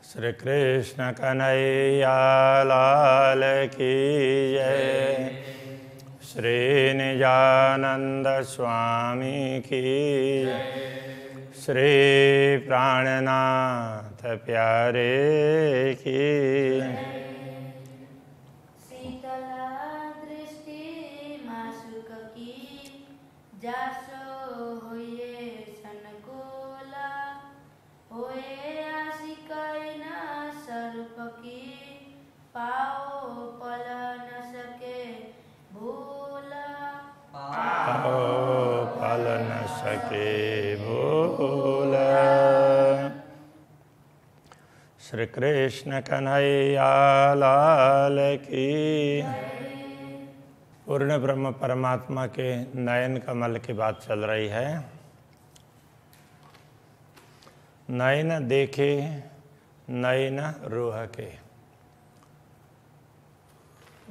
श्री कृष्ण कन्हैया लाल की जय। श्री निजानंद स्वामी की जय। श्री प्राणनाथ प्यारे की शीतला दृष्टि मासुक की जासो होये सनकोला होए आशिकैना स्वरूप की पाओ पल न सके भूला पाओ पल न सके भूला। श्री कृष्ण कन्हैया लाल की। पूर्ण ब्रह्म परमात्मा के नयन कमल की बात चल रही है। नयन देखे नयन रूह के।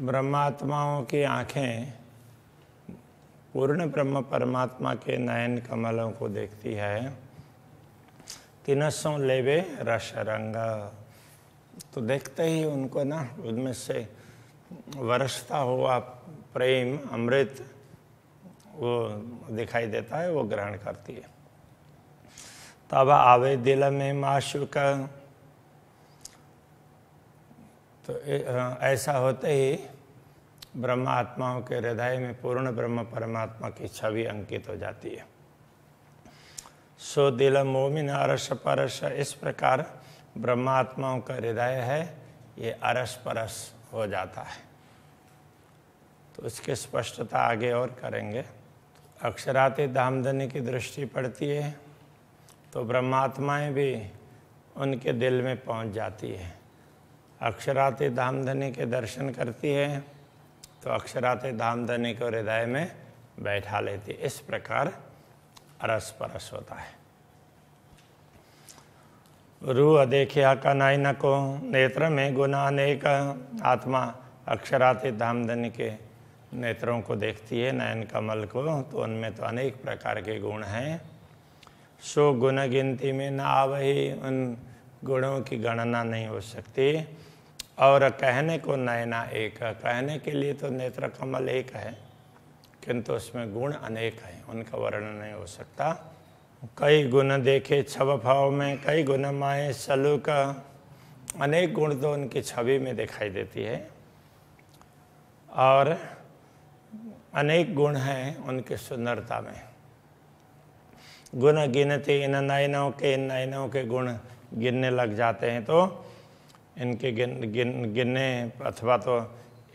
ब्रह्मात्माओं की आंखें पूर्ण ब्रह्म परमात्मा के नयन कमलों को देखती है। तिनसों लेवे रस रंग, तो देखते ही उनको ना उनमें से वर्षता हुआ प्रेम अमृत वो दिखाई देता है, वो ग्रहण करती है। तब आवे दिल में माशूक, तो ऐसा होते ही ब्रह्म आत्माओं के हृदय में पूर्ण ब्रह्म परमात्मा की छवि अंकित हो जाती है। सो दिल मोमिन अरस परस, इस प्रकार ब्रह्मात्माओं का हृदय है ये अरस परस हो जाता है। तो इसकी स्पष्टता आगे और करेंगे। अक्षराते धामधनी की दृष्टि पड़ती है तो ब्रह्मात्माएं भी उनके दिल में पहुंच जाती है। अक्षराते धामधनी के दर्शन करती है तो अक्षराते धामधनी को हृदय में बैठा लेती है। इस प्रकार अरस परस होता है। रूह देखिया का नयन को, नेत्र में गुना अनेक। आत्मा अक्षराते धामधनी के नेत्रों को देखती है, नयन कमल को, तो उनमें तो अनेक प्रकार के गुण हैं। सो गुण गिनती में न आवही, उन गुणों की गणना नहीं हो सकती। और कहने को नयना एक, कहने के लिए तो नेत्र कमल एक है किंतु उसमें गुण अनेक हैं, उनका वर्णन नहीं हो सकता। कई गुण देखे छव भाव में, कई गुण माए सलूक। अनेक गुण तो उनकी छवि में दिखाई देती है और अनेक गुण हैं उनकी सुंदरता में। गुण गिनते इन नयनों के, इन नयनों के गुण गिनने लग जाते हैं तो इनके गिनने अथवा तो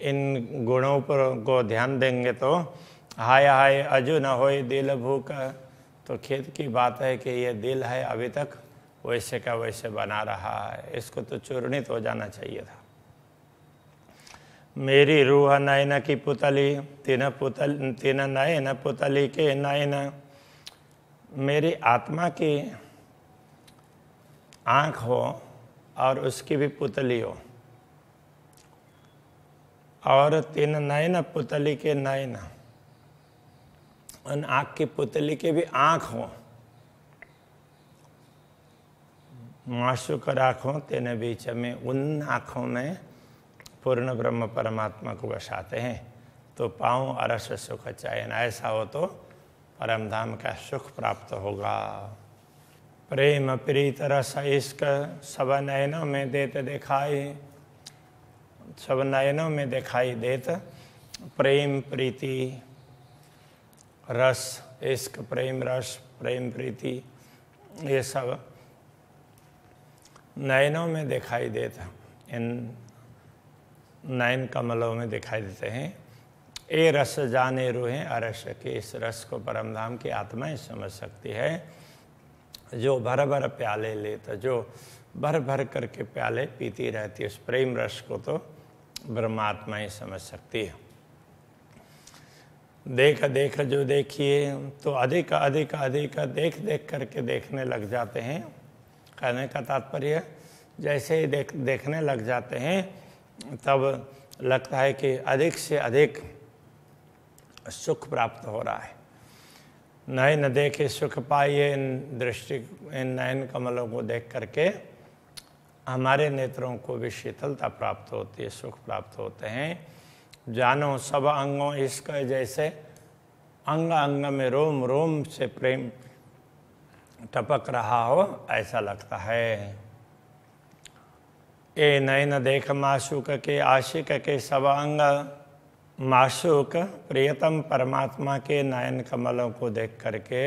इन गुणों पर को ध्यान देंगे तो हाय हाय अजू न होए दिल भूख, तो खेद की बात है कि ये दिल है अभी तक वैसे का वैसे बना रहा है, इसको तो चूर्णित हो जाना चाहिए था। मेरी रूह नयन की पुतली, तीन नयन पुतली के नयन। मेरी आत्मा की आँख हो और उसकी भी पुतली हो, और तीन नयन पुतली के नयन, उन आँख की पुतली के भी आँख हो। माशूक आँखों तेने बीच में, उन आँखों में पूर्ण ब्रह्म परमात्मा को बसाते हैं तो पाऊँ अरस सुख चयन। ऐसा हो तो परम धाम का सुख प्राप्त होगा। प्रेम प्रीत रस इश्क सब नयनों में देत दिखाई, सब नयनों में दिखाई देत। प्रेम प्रीति रस इश्क, प्रेम रस प्रेम प्रीति, ये सब नयनों में दिखाई देता, इन नयन कमलों में दिखाई देते हैं। ए रस जाने रूहें अरस के, इस रस को परमधाम की आत्माएं समझ सकती है। जो भर भर प्याले लेता, जो भर भर करके प्याले पीती रहती है, उस प्रेम रस को तो ब्रह्मात्माएं समझ सकती है। देख देख जो देखिए, तो अधिक अधिक अधिक देख देख करके देखने लग जाते हैं। कहने का तात्पर्य जैसे ही देखने लग जाते हैं तब लगता है कि अधिक से अधिक सुख प्राप्त हो रहा है। नयन देखे सुख पाइए, इन दृष्टि इन नयन कमलों को देख करके हमारे नेत्रों को भी शीतलता प्राप्त होती है, सुख प्राप्त होते हैं। जानो सब अंगों इसका जैसे अंग अंग में रोम रोम से प्रेम टपक रहा हो ऐसा लगता है। ए नयन देख माशूक के आशिक के सब अंग, माशूक प्रियतम परमात्मा के नयन कमलों को देख करके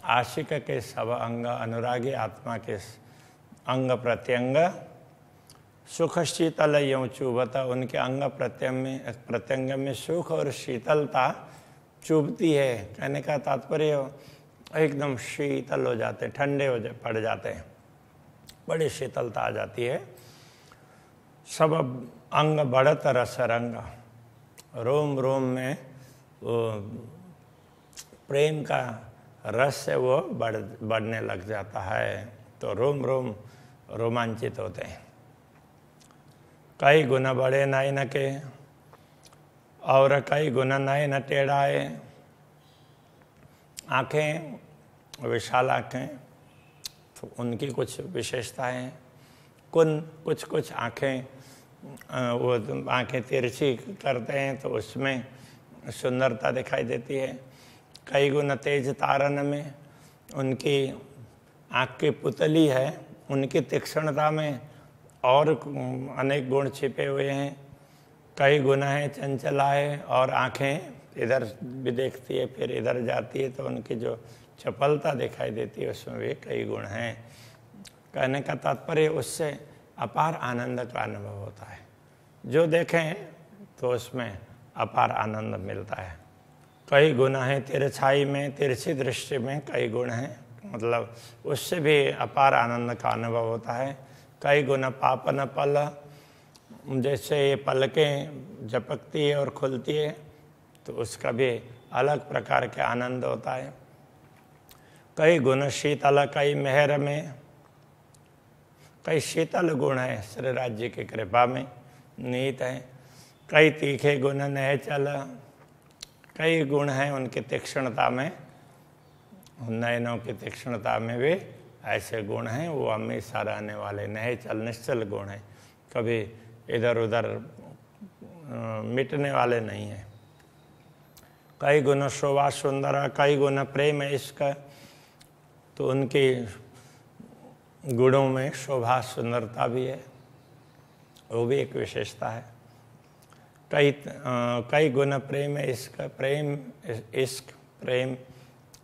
आशिक के सब अंग, अनुरागी आत्मा के अंग प्रत्यंग सुख शीतल यूँ चुभता, उनके अंग प्रत्यंग में सुख और शीतलता चुभती है। कहने का तात्पर्य एकदम शीतल हो जाते, ठंडे पड़ जाते हैं, बड़ी शीतलता आ जाती है। सब अंग बढ़त रस रंग, रोम रोम में वो प्रेम का रस से वो बढ़ने लग जाता है, तो रोम रोम रोमांचित होते हैं। कई गुना बड़े नयन के और कई गुना नयन टेढ़ाए, आँखें विशाल आँखें तो उनकी कुछ विशेषताएं, कुछ आँखें वो आँखें तिरछी करते हैं तो उसमें सुंदरता दिखाई देती है। कई गुना तेज तारन में उनकी आँख की पुतली है, उनकी तीक्ष्णता में और अनेक गुण छिपे हुए हैं। कई गुना है चंचलाए और आँखें इधर भी देखती है फिर इधर जाती है, तो उनकी जो चपलता दिखाई देती है उसमें भी कई गुण हैं। कहने का तात्पर्य उससे अपार आनंद का अनुभव होता है। जो देखें तो उसमें अपार आनंद मिलता है। कई गुण हैं तिरछाई में, तिरछी दृष्टि में कई गुण हैं, मतलब उससे भी अपार आनंद का अनुभव होता है। कई गुण पापन पल, जैसे ये पलकें झपकती है और खुलती है तो उसका भी अलग प्रकार के आनंद होता है। कई गुण शीतल कई मेहर में, कई शीतल गुण है श्री राज्य की कृपा में नीत है। कई तीखे गुण नहचल, कई गुण हैं उनकी तीक्ष्णता में, नयनों की तीक्ष्णता में भी ऐसे गुण हैं, वो हमेशा रहने वाले नहचल निश्चल गुण हैं, कभी इधर उधर मिटने वाले नहीं हैं। कई गुण शोभा सुंदर, कई गुण प्रेम इश्क, तो उनकी गुणों में शोभा सुंदरता भी है, वो भी एक विशेषता है। कई गुण प्रेम इश्क, प्रेम इश्क प्रेम,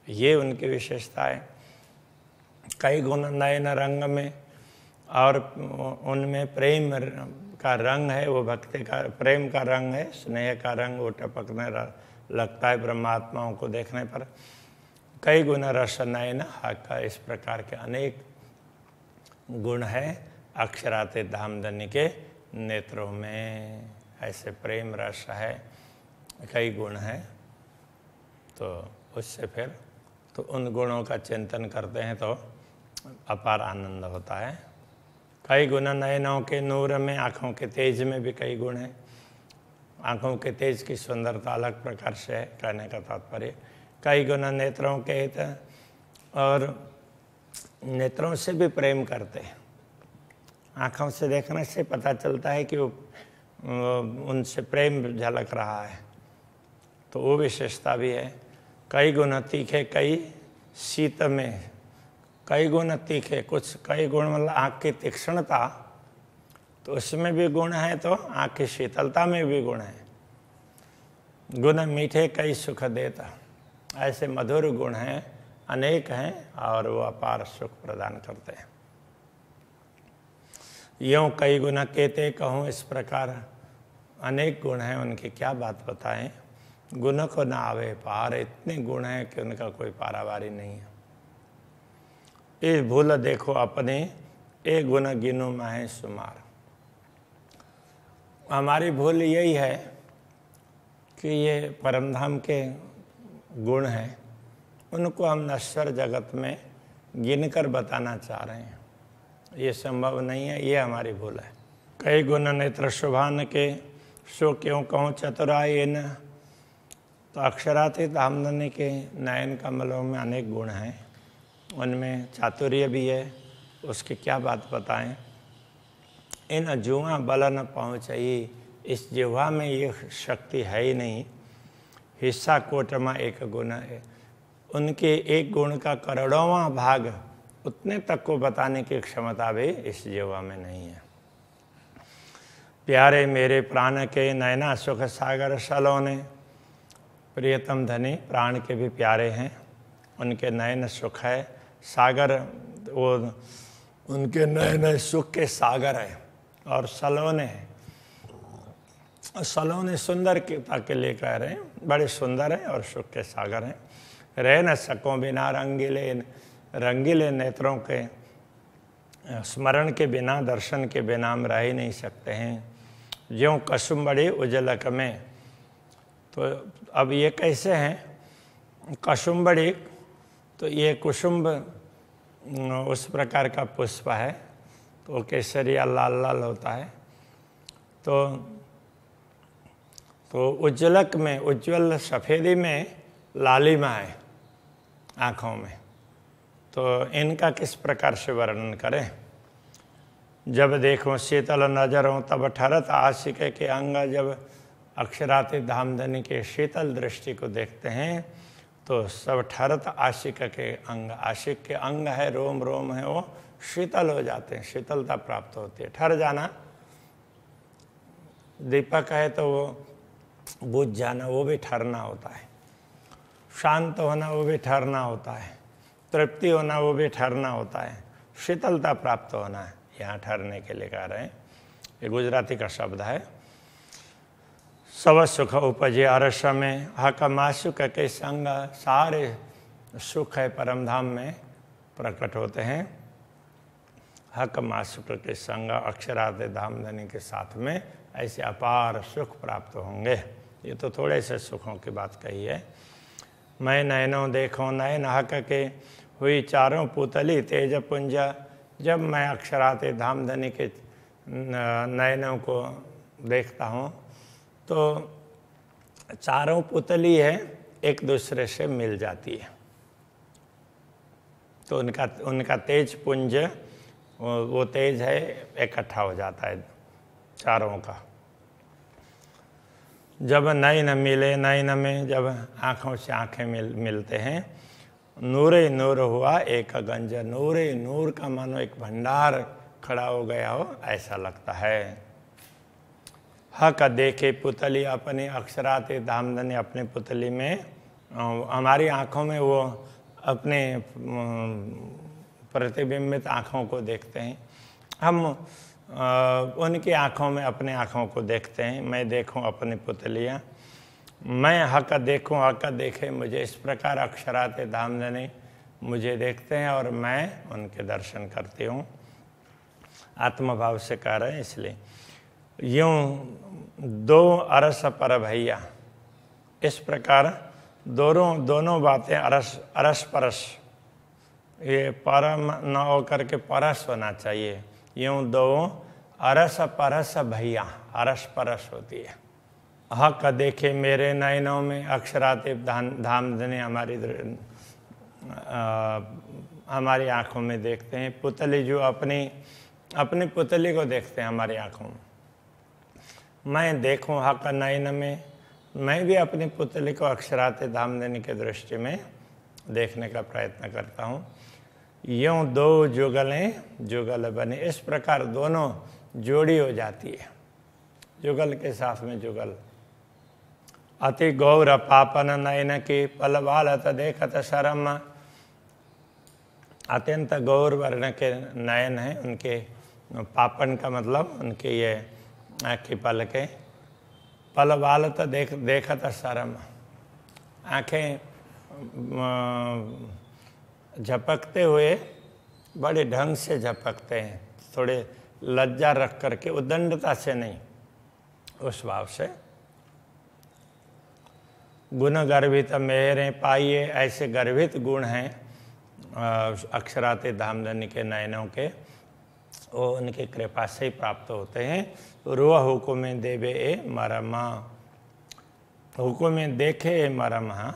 ये उनकी विशेषता है। कई गुण नयन रंग में, और उनमें प्रेम का रंग है, वो भक्ति का प्रेम का रंग है, स्नेह का रंग वो टपकने लगता है ब्रह्मात्माओं को देखने पर। कई गुण रस नयन हाका, इस प्रकार के अनेक गुण है अक्षराते धामधनी के नेत्रों में। ऐसे प्रेम रस है, कई गुण हैं, तो उससे फिर तो उन गुणों का चिंतन करते हैं तो अपार आनंद होता है। कई गुण नयनों के नूर में, आँखों के तेज में भी कई गुण हैं। आँखों के तेज की सुंदरता अलग प्रकार से है, कहने का तात्पर्य। कई गुण नेत्रों के हित, और नेत्रों से भी प्रेम करते हैं। आँखों से देखने से पता चलता है कि वो उनसे प्रेम झलक रहा है, तो वो विशेषता भी है। कई गुण तीखे कई शीत में, कई गुण तीखे, कुछ कई गुण मतलब आँख की तीक्ष्णता, तो उसमें भी गुण है, तो आँख की शीतलता में भी गुण है। गुण मीठे कई सुख देता, ऐसे मधुर गुण हैं, अनेक हैं, और वो अपार सुख प्रदान करते हैं। यूँ कई गुण कहते कहूँ, इस प्रकार अनेक गुण हैं, उनकी क्या बात बताएं। गुण को ना आवे पार, इतने गुण हैं कि उनका कोई पारावारी नहीं है। इस भूल देखो अपने, एक गुण गिनो माहे सुमार। हमारी भूल यही है कि ये परमधाम के गुण हैं, उनको हम नश्वर जगत में गिनकर बताना चाह रहे हैं, ये संभव नहीं है, ये हमारी भूल है। कई गुण नेत्र शुभान के, सो क्यों कहूँ चतुराई न, तो अक्षरातीत धामधनी के नयन कमलों में अनेक गुण हैं, उनमें चातुर्य भी है, उसकी क्या बात बताएं। इन जुआ बल न पहुँचई, इस जिह्वा में ये शक्ति है ही नहीं। हिस्सा कोटमा एक गुण है, उनके एक गुण का करोड़ों भाग उतने तक को बताने की क्षमता भी इस जिह्वा में नहीं है। प्यारे मेरे प्राण के नैना सुख सागर सलोने, प्रियतम धनी प्राण के भी प्यारे हैं, उनके नयन सुख है, सागर वो उनके नयन सुख के सागर है, और सलोने हैं। सलोने सुंदरता के लिए कह रहे हैं, बड़े सुंदर हैं और सुख के सागर हैं। रह न सको बिना रंगीले नेत्रों के, स्मरण के बिना दर्शन के बिना हम रह ही नहीं सकते हैं। ज्यों कसुम्बड़ी उजलक में, तो अब ये कैसे हैं कसुम्बड़ी, तो ये कुसुम्ब उस प्रकार का पुष्प है, तो केसरिया लाल लाल होता है। तो उज्जलक में, उज्ज्वल सफ़ेदी में लालिमा है आँखों में, तो इनका किस प्रकार से वर्णन करें। जब देखो शीतल नजरों तब ठरत आशिक के अंग, जब अक्षराते धामधनी के शीतल दृष्टि को देखते हैं तो सब ठरत आशिक के अंग, आशिक के अंग है, रोम रोम है, वो शीतल हो जाते हैं, शीतलता प्राप्त होती है। ठर जाना, दीपक है तो वो बुझ जाना, वो भी ठहरना होता है। शांत होना, वो भी ठहरना होता है। तृप्ति होना, वो भी ठहरना होता है। शीतलता प्राप्त होना है, यहाँ ठहरने के लिए कह रहे हैं। ये गुजराती का शब्द है। सब सुख उपजे अरस में, हक मासुक के संग, सारे सुख है परम धाम में प्रकट होते हैं। हक मासुक के संग, अक्षराते धामधनी के साथ में ऐसे अपार सुख प्राप्त होंगे। ये तो थोड़े से सुखों की बात कही है। मैं नयनों देखो नयन हक के, हुई चारों पुतली तेज पुंज, जब मैं अक्षराते धामधनी के नयनों को देखता हूँ तो चारों पुतली है एक दूसरे से मिल जाती है, तो उनका तेज पुंज, वो तेज है इकट्ठा हो जाता है चारों का। जब नयन मिले नयन में, जब आँखों से आँखें मिलते हैं, नूर ही नूर हुआ एक गंज, नूर ही नूर का मानो एक भंडार खड़ा हो गया हो, ऐसा लगता है। हक देखे पुतली अपनी अक्षराते धामधनी, अपनी पुतली में, हमारी आँखों में वो अपने प्रतिबिंबित आँखों को देखते हैं, हम उनकी आँखों में अपने आँखों को देखते हैं। मैं देखूं अपनी पुतलियाँ, मैं हक देखूं हक देखे मुझे, इस प्रकार अक्षराते धामधनी मुझे देखते हैं और मैं उनके दर्शन करती हूँ। आत्मभाव से कह रहे हैं इसलिए। यूँ दो अरस पर भैया, इस प्रकार दोनों बातें अरस परस, ये परम न हो करके परस होना चाहिए। यूँ दो अरस परस भैया, अरस परस होती है। हक देखे मेरे नयनों में, अक्षराते धामधनी हमारी आँखों में देखते हैं। पुतली जो अपनी पुतली को देखते हैं हमारी आँखों में। मैं देखूं हक नयन में, मैं भी अपनी पुतली को अक्षराते धामधनी के दृष्टि में देखने का प्रयत्न करता हूँ। यूँ दो जुगल बने, इस प्रकार दोनों जोड़ी हो जाती है, जुगल के साथ में जुगल। अति गौर पापन नयन की, पल बालत देखत शरम, अत्यंत गौर वर्ण के नयन हैं उनके। पापन का मतलब उनके ये आँखी पल के, पल बालत देखत शरम, आँखें झपकते हुए बड़े ढंग से झपकते हैं, थोड़े लज्जा रख करके, उद्दंडता से नहीं, उस भाव से। गुण गर्भित मेहरे पाइए, ऐसे गर्भित गुण हैं अक्षराते धामधनी के नयनों के, वो उनकी कृपा से ही प्राप्त होते हैं। रुआ हुकुम देवे ए मरमा, हुकुम देखे ए मरमा,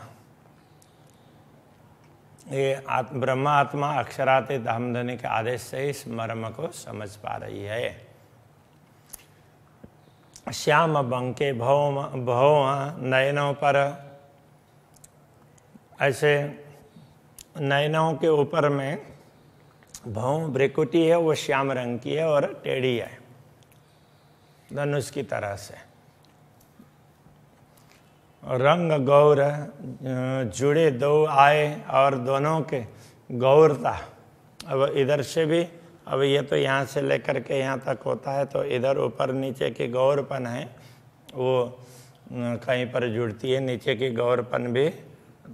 ये ब्रह्मा आत्मा अक्षराते धामधनी के आदेश से इस मर्म को समझ पा रही है। श्याम बंके भव नयनों पर, ऐसे नयनों के ऊपर में भौं भ्रिकुटी है, वो श्याम रंग की है और टेढ़ी है धनुष की तरह से। रंग गौर जुड़े दो आए, और दोनों के गौरता, अब इधर से भी, अब ये तो यहाँ से लेकर के यहाँ तक होता है, तो इधर ऊपर नीचे की गौरपन है वो कहीं पर जुड़ती है, नीचे की गौरपन भी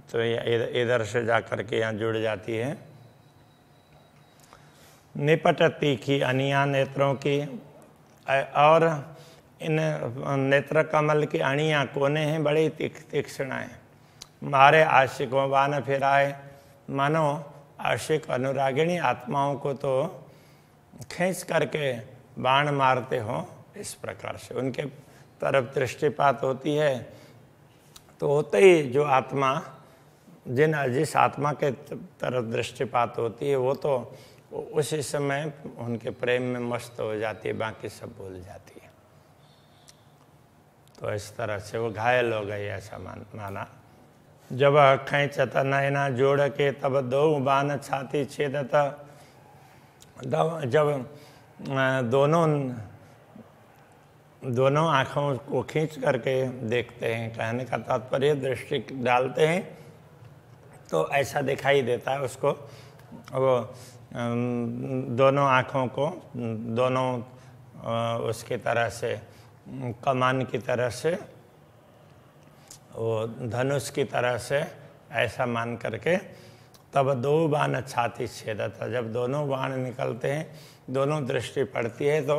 तो इधर से जा कर के यहाँ जुड़ जाती है। निपट तीखी अनिया नेत्रों की, और इन नेत्र कमल की अणियाँ कोने हैं बड़ी तीक्ष्ण हैं। मारे आशिकों बाण फिराए, मानो आशिक अनुरागिणी आत्माओं को तो खींच करके बाण मारते हो, इस प्रकार से उनके तरफ दृष्टिपात होती है। तो होते ही जो आत्मा जिस आत्मा के तरफ दृष्टिपात होती है वो तो उसी समय उनके प्रेम में मस्त हो जाती है, बाकी सब भूल जाती है। तो इस तरह से वो घायल हो गई, ऐसा माना। जब खींचत नयना जोड़ के तब दो बाण छाती छेदत, जब दोनों आँखों को खींच करके देखते हैं, कहने का तात्पर्य दृष्टि डालते हैं तो ऐसा दिखाई देता है उसको, वो दोनों आँखों को दोनों उसकी तरह से कमान की तरह से, वो धनुष की तरह से ऐसा मान करके तब दो बाण छाती छेदता, जब दोनों बाण निकलते हैं, दोनों दृष्टि पड़ती है तो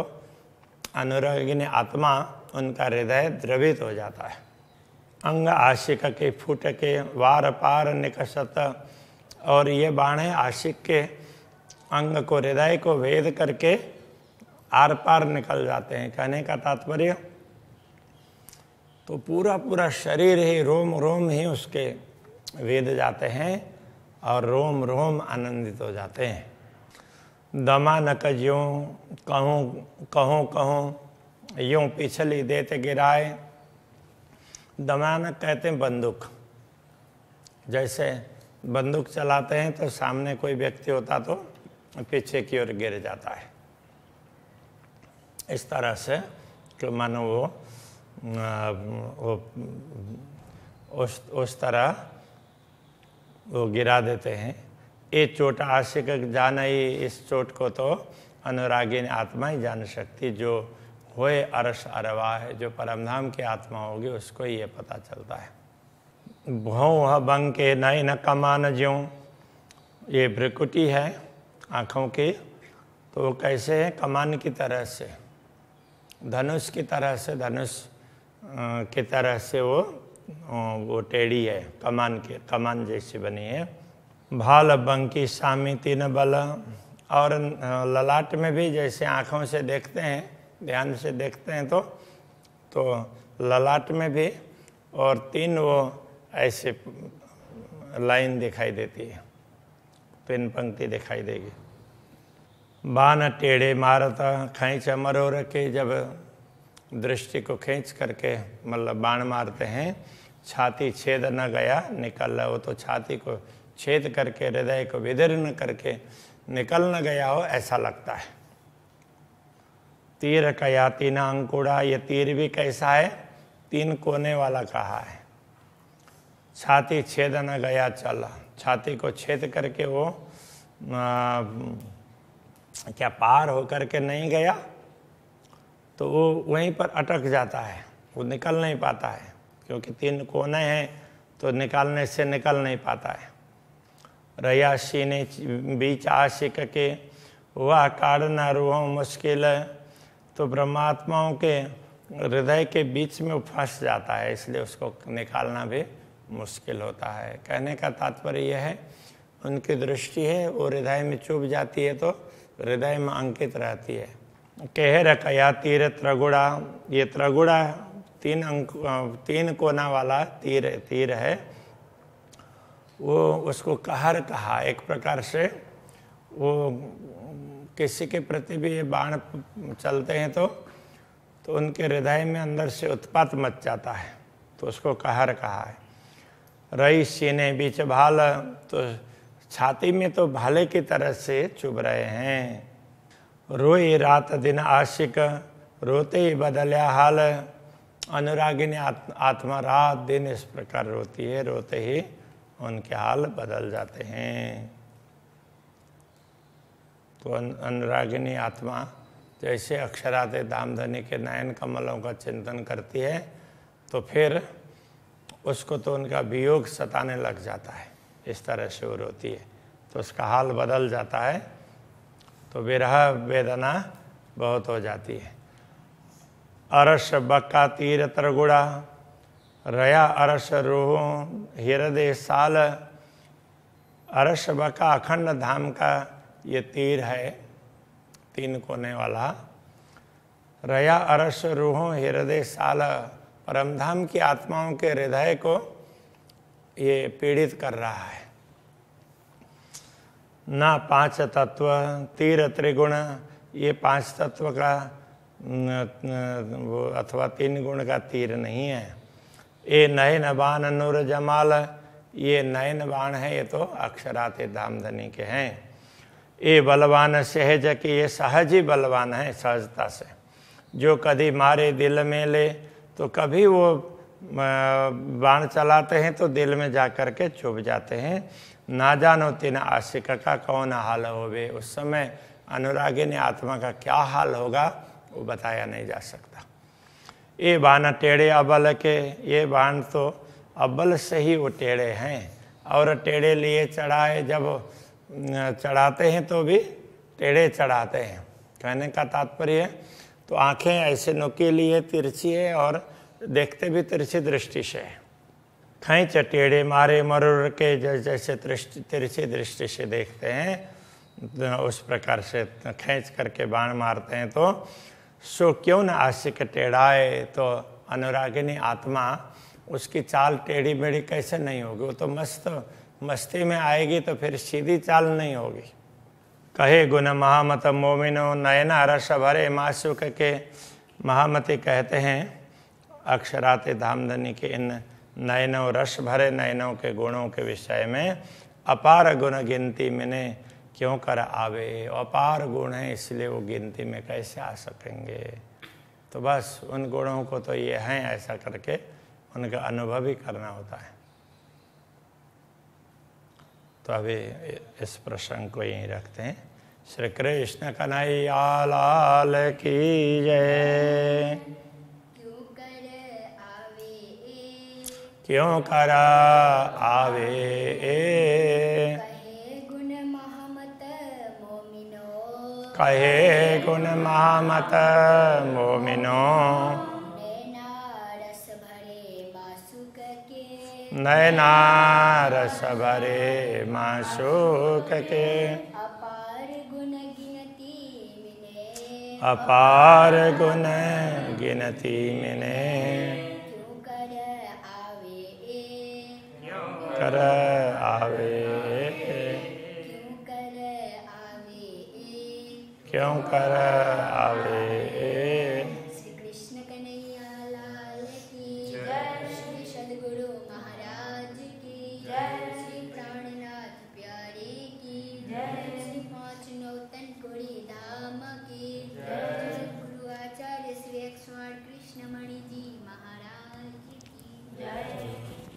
अनुरागिनी आत्मा उनका हृदय द्रवित हो जाता है। अंग आशिक के फूट के वार पार निकसत, और ये बाण आशिक के अंग को, हृदय को भेद करके आर पार निकल जाते हैं। कहने का तात्पर्य तो पूरा शरीर ही, रोम रोम ही उसके वेद जाते हैं और रोम रोम आनंदित हो जाते हैं। दमानक ज्यों कहूँ यूं पिछली देते गिराए, दमानक कहते हैं बंदूक। जैसे बंदूक चलाते हैं तो सामने कोई व्यक्ति होता तो पीछे की ओर गिर जाता है, इस तरह से कि मानो वो उस तरह वो गिरा देते हैं। ये चोट आशिक जान ही, इस चोट को तो अनुरागिनी आत्मा ही जान सकती, जो होए अरस अरवा है, जो परमधाम की आत्मा होगी उसको ही ये पता चलता है। भौं बंग के नयन कमान ज्यों, ये भ्रिकुटी है आँखों की, तो वो कैसे है, कमान की तरह से, धनुष की तरह से, धनुष की तरह से वो टेढ़ी है, कमान जैसी बनी है। भाल बंकी सामी तीन बल, और ललाट में भी जैसे आँखों से देखते हैं, ध्यान से देखते हैं तो ललाट में भी और तीन वो ऐसे लाइन दिखाई देती है, तीन पंक्ति दिखाई देगी। बाण टेढ़े मारता खींच मरोर के, जब दृष्टि को खींच करके मतलब बाण मारते हैं, छाती छेद न गया निकल रहा हो, तो छाती को छेद करके हृदय को विदीर्ण करके निकल न गया हो ऐसा लगता है। तीर कया तीन अंकुड़ा, ये तीर भी कैसा है, तीन कोने वाला कहा है। छाती छेद न गया चला, छाती को छेद करके वो क्या पार होकर के नहीं गया, तो वो वहीं पर अटक जाता है, वो निकल नहीं पाता है, क्योंकि तीन कोने हैं तो निकालने से निकल नहीं पाता है। रया सीने बीच आशिक के, वह काढ़ना रूहों मुश्किल है, तो ब्रह्मात्माओं के हृदय के बीच में फंस जाता है, इसलिए उसको निकालना भी मुश्किल होता है। कहने का तात्पर्य यह है, उनकी दृष्टि है वो हृदय में चुभ जाती है तो हृदय में अंकित रहती है। कहर कया तीर त्रिगुड़ा, ये त्रिगुड़ा तीन कोना वाला तीर है, वो उसको कहर कहा। एक प्रकार से वो किसी के प्रति भी ये बाण चलते हैं तो तो उनके हृदय में अंदर से उत्पात मच जाता है, तो उसको कहर कहा है। रई सीने बीच भाल, तो छाती में तो भाले की तरह से चुभ रहे हैं। रोई रात दिन आशिक, रोते ही बदलिया हाल। अनुरागिनी आत्मा रात दिन इस प्रकार रोती है, रोते ही उनके हाल बदल जाते हैं। तो अनुरागिनी आत्मा जैसे अक्षराते धामधनी के नयन कमलों का चिंतन करती है, तो फिर उसको तो उनका वियोग सताने लग जाता है, इस तरह से वो रोती है, तो उसका हाल बदल जाता है, तो विरह वेदना बहुत हो जाती है। अरस बक्का तीर तरगुड़ा, रया अरस रूह हृदय साल। अरस बक्का अखंड धाम का ये तीर है, 3 कोने वाला। रया अरस रूह हृदय साल, परमधाम की आत्माओं के हृदय को ये पीड़ित कर रहा है। ना 5 तत्व तीर त्रिगुण, ये 5 तत्व का वो अथवा 3 गुण का तीर नहीं है। ये नयन बाण नूर जमाल, ये नयन बाण है, ये तो अक्षराते धामधनी के हैं। ये बलवान सहज के, ये सहज ही बलवान है, सहजता से। जो कभी मारे दिल में ले, तो कभी वो बाण चलाते हैं तो दिल में जा कर के चुभ जाते हैं। ना जानो तीन आशिक का कौन हाल होवे, उस समय अनुरागिनी आत्मा का क्या हाल होगा वो बताया नहीं जा सकता। ये बाण टेढ़े अबल के, ये बाण तो अब्बल से ही वो टेढ़े हैं, और टेढ़े लिए चढ़ाए, जब चढ़ाते हैं तो भी टेढ़े चढ़ाते हैं। कहने का तात्पर्य, तो आंखें ऐसे नुकीली है, तिरछी है, और देखते भी तिरछी दृष्टि से है। खींच टेढ़े मारे मरुर के, जैसे तिरछी दृष्टि से देखते हैं, उस प्रकार से खींच करके बाण मारते हैं। तो सो क्यों न आशिक टेढ़ाए, तो अनुरागिनी आत्मा उसकी चाल टेढ़ी मेढ़ी कैसे नहीं होगी, वो तो मस्ती में आएगी, तो फिर सीधी चाल नहीं होगी। कहे गुण महामत मोमिनो, नयना रस भरे मासुक के। महामती कहते हैं अक्षराते धामधनी के इन नयनों, रस भरे नयनों के गुणों के विषय में, अपार गुण गिनती मैंने क्यों कर आवे। अपार गुण है, इसलिए वो गिनती में कैसे आ सकेंगे। तो बस उन गुणों को तो ये हैं, ऐसा करके उनका अनुभव ही करना होता है। तो अभी इस प्रसंग को यहीं रखते हैं। श्री कृष्ण कन्हैया लाल की जय। क्यों कर आवे कहे गुण महामत मोमिनो, नयना रस भरे माशोक के। अपार गुण गिनती मिने, कर आवे क्यों कर आवे। श्री कृष्ण कन्हैया लाल की जय। श्री सद्गुरु महाराज की जय। श्री प्राणनाथ प्यारे की जय। श्री 5 नौतन कोड़ी धाम की जय। गुरु आचार्य श्री 108 कृष्णमणि जी महाराज की जय।